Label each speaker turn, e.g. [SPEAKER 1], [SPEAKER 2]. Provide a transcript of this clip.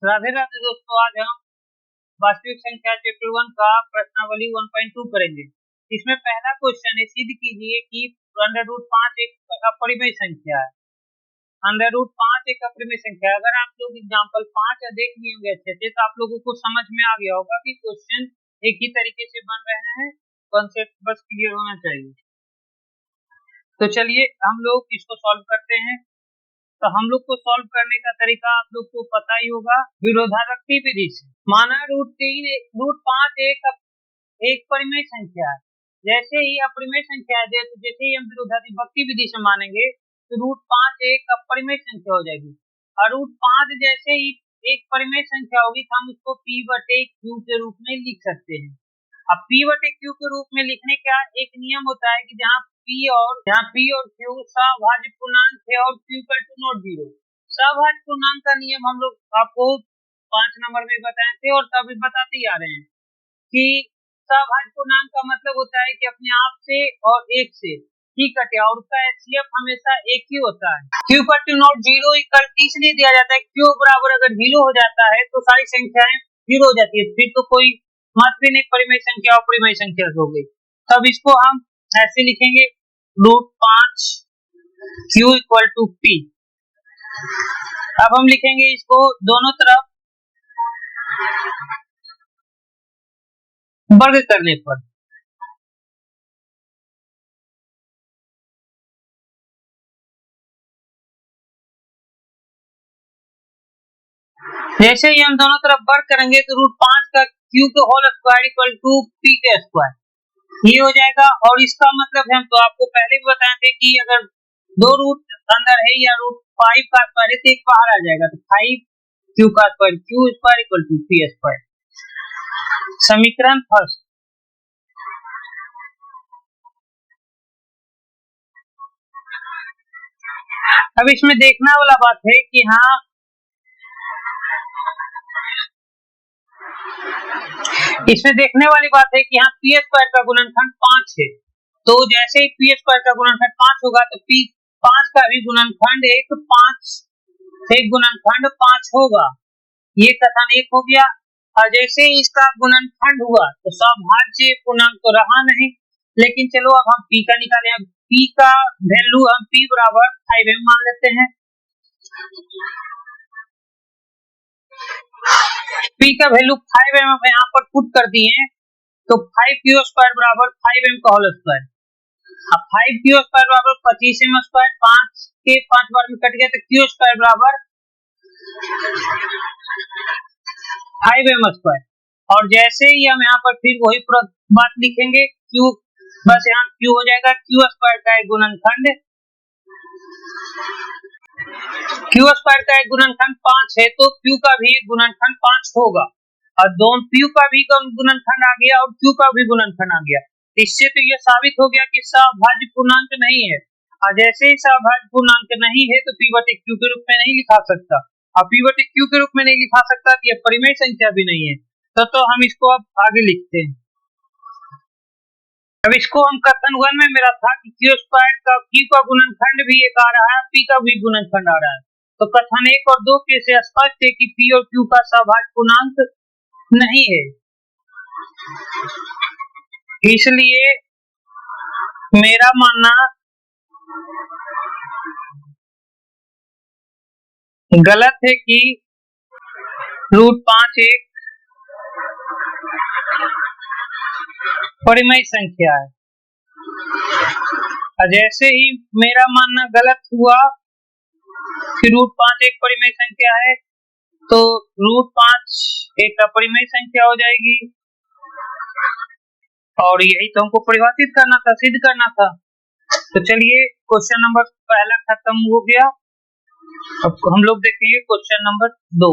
[SPEAKER 1] राधे राधे दोस्तों, आज हम वास्तविक संख्या चैप्टर 1 का प्रश्नावली 1.2 करेंगे। इसमें पहला क्वेश्चन है, सिद्ध कीजिए कि √5 एक अपरिमेय संख्या है। √5 एक अपरिमेय संख्या है। अगर आप लोग एग्जांपल 5 देख लिए होंगे अच्छे से, तो आप लोगों को समझ में आ गया होगा कि क्वेश्चन एक ही तरीके से बन रहे हैं, कॉन्सेप्ट बस क्लियर होना चाहिए। तो चलिए हम लोग इसको सॉल्व करते हैं। तो हम लोग को सॉल्व करने का तरीका आप लोग को पता ही होगा, विरोधारक्ति विधि से। माना √5 एक परिमेय संख्या है। जैसे ही अपरिमेय संख्या है, जैसे ही हम विरोधारक्ति विधि से मानेंगे तो √5 एक अपरिमेय संख्या हो जाएगी। और √5 जैसे ही एक परिमेय संख्या होगी तो हम उसको p/q के रूप में लिख सकते हैं। अब p/q के रूप में लिखने का एक नियम होता है कि जहाँ p और q सभाज्य पूर्णांक है और q = 0। सभाज्य पूर्णांक का नियम हम लोग आपको 5 नंबर में बताए थे और तभी बताते ही आ रहे हैं कि सभाज्य पूर्णांक का मतलब होता है कि अपने आप से और एक से ही कटे और उसका HCF हमेशा एक ही होता है। q = 0 इसलिए दिया जाता है, q बराबर अगर 0 हो जाता है तो सारी संख्याएं 0 हो जाती है, फिर तो कोई मतलब नहीं, परिमेय संख्या और अपरिमेय संख्या हो गई। तब इसको हम ऐसे लिखेंगे, √5 q = p। अब हम लिखेंगे इसको दोनों तरफ वर्ग करने पर। जैसे ही हम दोनों तरफ वर्ग करेंगे तो √5 का q का होल स्क्वायर = p का स्क्वायर, ये हो जाएगा। और इसका मतलब हम तो आपको पहले भी बताए थे कि अगर दो रूट अंदर है या √5 का स्क्वायर है तो एक बाहर आ जाएगा, तो 5q का स्क्वायर q² = p²। समीकरण फर्स्ट। अब इसमें देखना वाला बात है कि हाँ, इसमें देखने वाली बात है कि यहाँ p² का गुणनखंड 5 है। तो जैसे ही p² का गुणनखंड 5 होगा तो p5 का भी गुणनखंड 5 होगा। ये कथन एक हो गया। और जैसे ही इसका गुणनखंड हुआ तो सभाज्य पूर्णांक तो रहा नहीं, लेकिन चलो अब हम p का निकालें। अब p का वैल्यू हम p बराबर 5m मान लेते हैं। p का वैल्यू 5m हम यहाँ पर पुट कर दिए तो 5q² बराबर 5m का होल स्क्वायर। अब 5q² बराबर 25m², 5 के 5 बार में कट गया तो q² बराबर 5m²। और जैसे ही हम यहाँ पर फिर वही पूरा बात लिखेंगे, q बस यहाँ q हो जाएगा, q² का एक गुणनखंड q² 5 है तो q का भी गुणनखंड 5 होगा। और दोनों q का भी गुणनखंड आ गया और q का भी गुणनखंड आ गया। इससे तो यह साबित हो गया कि सभाज्य पूर्णांक नहीं है। और जैसे ही सभाज्य पूर्णांक नहीं है तो p/q के रूप में नहीं लिखा सकता। और p/q के रूप में नहीं लिखा सकता तो यह परिमेय संख्या भी नहीं है। तो हम इसको अब आगे लिखते हैं। अब इसको हम कथन 1 में मेरा था कि q² का q का गुणनखंड भी एक आ रहा है, p का भी गुणनखंड आ रहा है। तो कथन 1 और 2 के से स्पष्ट है कि p और q का सभाज्य पूर्णांक नहीं है। इसलिए मेरा मानना गलत है कि √5 एक परिमेय संख्या है। जैसे ही मेरा मानना गलत हुआ कि √5 एक परिमेय संख्या है तो √5 एक अपरिमेय संख्या हो जाएगी। और यही तो हमको परिभाषित करना था, सिद्ध करना था। तो चलिए क्वेश्चन नंबर पहला खत्म हो गया। अब हम लोग देखेंगे क्वेश्चन नंबर 2।